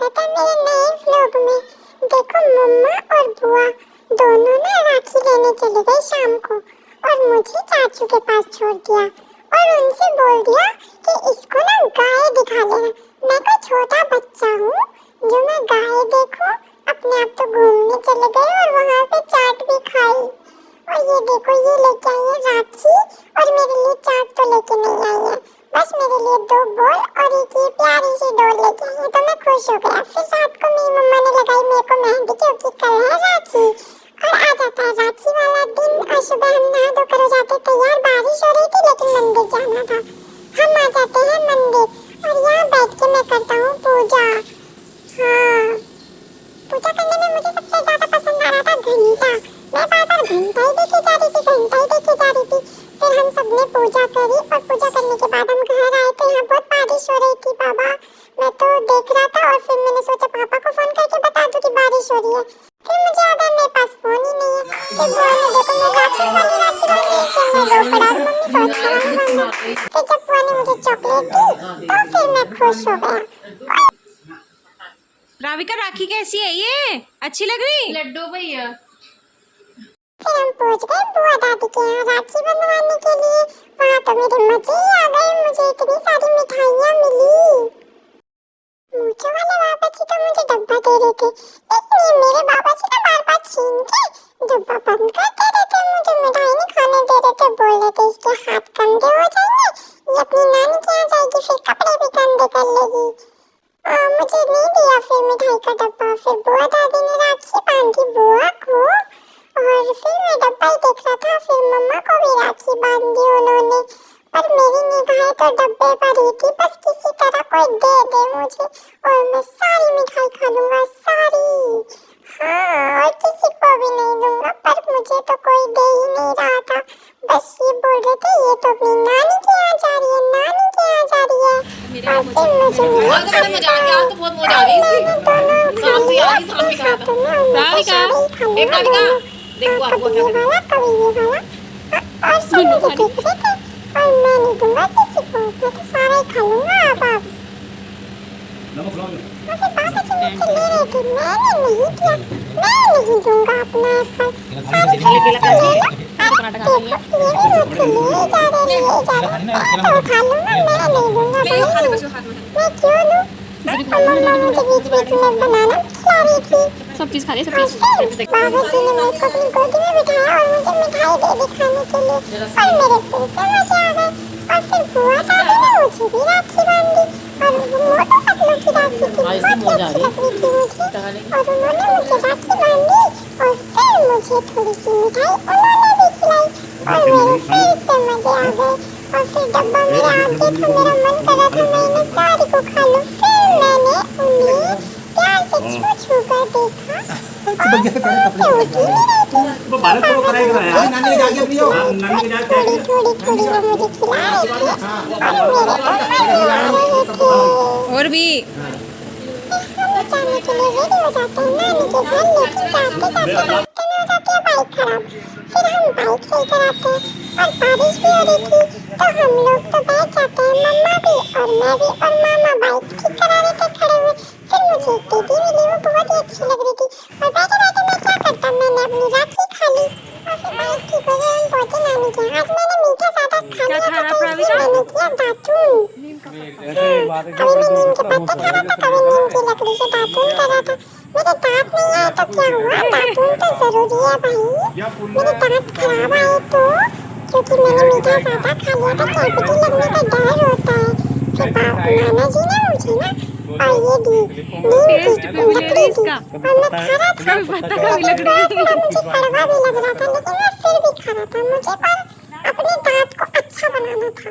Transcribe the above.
स्वागत है मेरे नए व्लॉग में। देखो मम्मा और बुआ दोनों ना राखी लेने चले गए शाम को और मुझे चाचू के पास छोड़ दिया और उनसे बोल दिया कि इसको ना गाय दिखा लेना। मैं कोई छोटा बच्चा हूँ जो मैं गाय देखूं, अपने आप तो घूमने चले गए और वहाँ पे चाट भी खाई। और ये देखो ये लेके आई है राखी और मेरे लिए चाट तो लेके नहीं आई है, बस मेरे लिए 2 बॉल और एक ये प्यारी सी डॉल लेके आई है, तो मैं खुश हो गया। फिर रात को मेरी मम्मा ने लगाई मेरे को मेहंदी क्योंकि कल है राखी और आ जाता है राखी वाला दिन और सुबह हम नहा धोकर हो जाते तैयार। बारिश हो रही थी लेकिन मंदिर जाना था, हम आ जाते हैं मंदिर और यहाँ बैठ के मैं करता हूँ पूजा। हाँ, पूजा करने में मुझे सबसे ज्यादा पसंद आ रहा था घंटा। मैं बार-बार घंटा ही देखे जा रही थी, घंटा ही देखे जा रही थी। फिर हम सब ने पूजा करी और पूजा करने के बाद हम घर आए तो यहाँ बहुत बारिश हो रही थी। बाबा मैं तो देख रहा था और फिर मैंने सोचा पापा को फोन करके बता दूं कि बारिश हो रही है। फिर मुझे याद है मेरे पास फोन ही नहीं है। फिर बुआ ने देखो मैं राखी वाली राखी बनी फिर मैं रो पड़ा और मम्मी को अच्छा लगा। फिर जब बुआ ने मुझे चॉकलेट दी तो फिर मैं खुश हो गया। राविका राखी कैसी है? ये अच्छी लग रही? लड्डू भैया। फिर हम पहुंच गए बुआ दादी के यहाँ राखी बंधवाने के लिए। वहाँ तो मेरे मजे ही आ गए, मुझे इतनी सारी मिठाइयाँ मिली। मूंछों वाले बाबा जी तो मुझे डब्बा दे रहे थे, लेकिन ये मेरे बाबा जी ना बार-बार छीन के डब्बा बंद कर दे रहे थे, मुझे मिठाई नहीं खाने दे रहे थे। बोल रहे थे इसके हाथ गंदे हो जाएंगे, ये अपनी नानी के यहाँ जाएगी फिर कपड़े भी गंदे कर लेगी। मुझे नहीं दिया फिर मिठाई का डब्बा। फिर बुआ दादी ने राखी बांधी बुआ को और फिर मैं डब्बा ही देख रहा था। फिर मम्मा को भी राखी बांधी उन्होंने, पर मेरी निगाहें तो डब्बे पर ही थी। बस किसी तरह कोई दे दे मुझे और मैं सारी मिठाई खा लूंगा, सारी। हाँ, और किसी को भी नहीं दूंगा, पर मुझे तो कोई दे ही नहीं रहा था। बस ये बोल रहे थे ये तो अपनी नानी के यहाँ जा रही है, नानी के यहाँ जा रही है। और फिर मुझे आज तो बड़ा मजा आ गया, आज तो बहुत मजा आ रही है। सांप भी आ रही, सांप भी खा था। राविका एक राविका देखो आपको क्या कभी ये वाला और सब मुझे देख रहे थे और मैं नहीं दूंगा किसी को, मैं तो सारा ही खा लूंगा। अब और फिर बाबा जी मुझसे ले रहे थे, मैंने नहीं किया, मैं नहीं दूंगा अपना एप्पल, सारे खा लेना। देखो ये भी मुझसे ले जा रहे, मैं तो खा लूंगा, मैं नहीं दूंगा भाई, मैं क्यों दूं? और मम्मा मुझे बीच-बीच में बनाना खिला रही थी। सब चीज खा ले, सब और चीज। फिर बाबा जी ने मेरे को अपनी गोदी में बिठाया और मुझे मिठाई दे दी खाने के लिए और मेरे फिर से मजे आ गए। और फिर बुआ दादी ने मुझे भी राखी बांधी और मोटू पतलू की राखी थी, बहुत अच्छी लग रही थी मुझे और उन्होंने मुझे राखी बांधी और फिर मुझे थोड़ी सी मिठाई उन्होंने भी खिलाई और मेरे फिर से मजे आ गए। और फिर डब्बा मेरे आगे था, मेरा मन कर रहा था मैं इन्हें सारी को खा लूं। फिर मैंने उन्हें प्यार से छू-छू कर देखा और फिर उठी नहीं थोड़ी वो मुझे खिला रही थी और मेरे तो मजे आ रहे थे। और भी हम जाने के लिए रेडी हो जाते हैं नानी के घर, लेकिन जाते-जाते रास्ते में हो जाती है बाइक खराब। फिर हम बाइक सही कराते हैं और बारिश भी हो रही थी तो हम लोग तो बैठ जाते हैं, मम्मा भी और मैं भी और मामा बाइक ठीक करा रहे थे खड़े हुए। फिर मुझे एक दीदी मिली, वो बहुत ही अच्छी लग रही थी और बैठे-बैठे मैं क्या करता, मैंने अपनी राखी खा ली और फिर बाइक ठीक हो गई, हम पहुंचे नानी के यहाँ। आज मैंने मीठा ज्यादा खा लिया था तो इसलिए मैंने किया दातून। कभी मैं नीम के पत्ते खा रहा था, कभी नीम की लकड़ी से दातून कर रहा था। मेरे दांत नहीं आए तो क्या हुआ, दातून तो जरूरी है भाई। मेरे दांत खराब आए तो क्योंकि मैंने मीठा ज्यादा खा लिया था, कैविटी लगने का डर होता है। फिर नाना जी ने मुझे ना और ये दी नीम की लकड़ी दी और मैं खा रहा था, लेकिन बाद में मुझे कड़वा भी लग रहा था, लेकिन मैं फिर भी खा रहा था। मुझे पर अपने दांत को अच्छा बनाना था।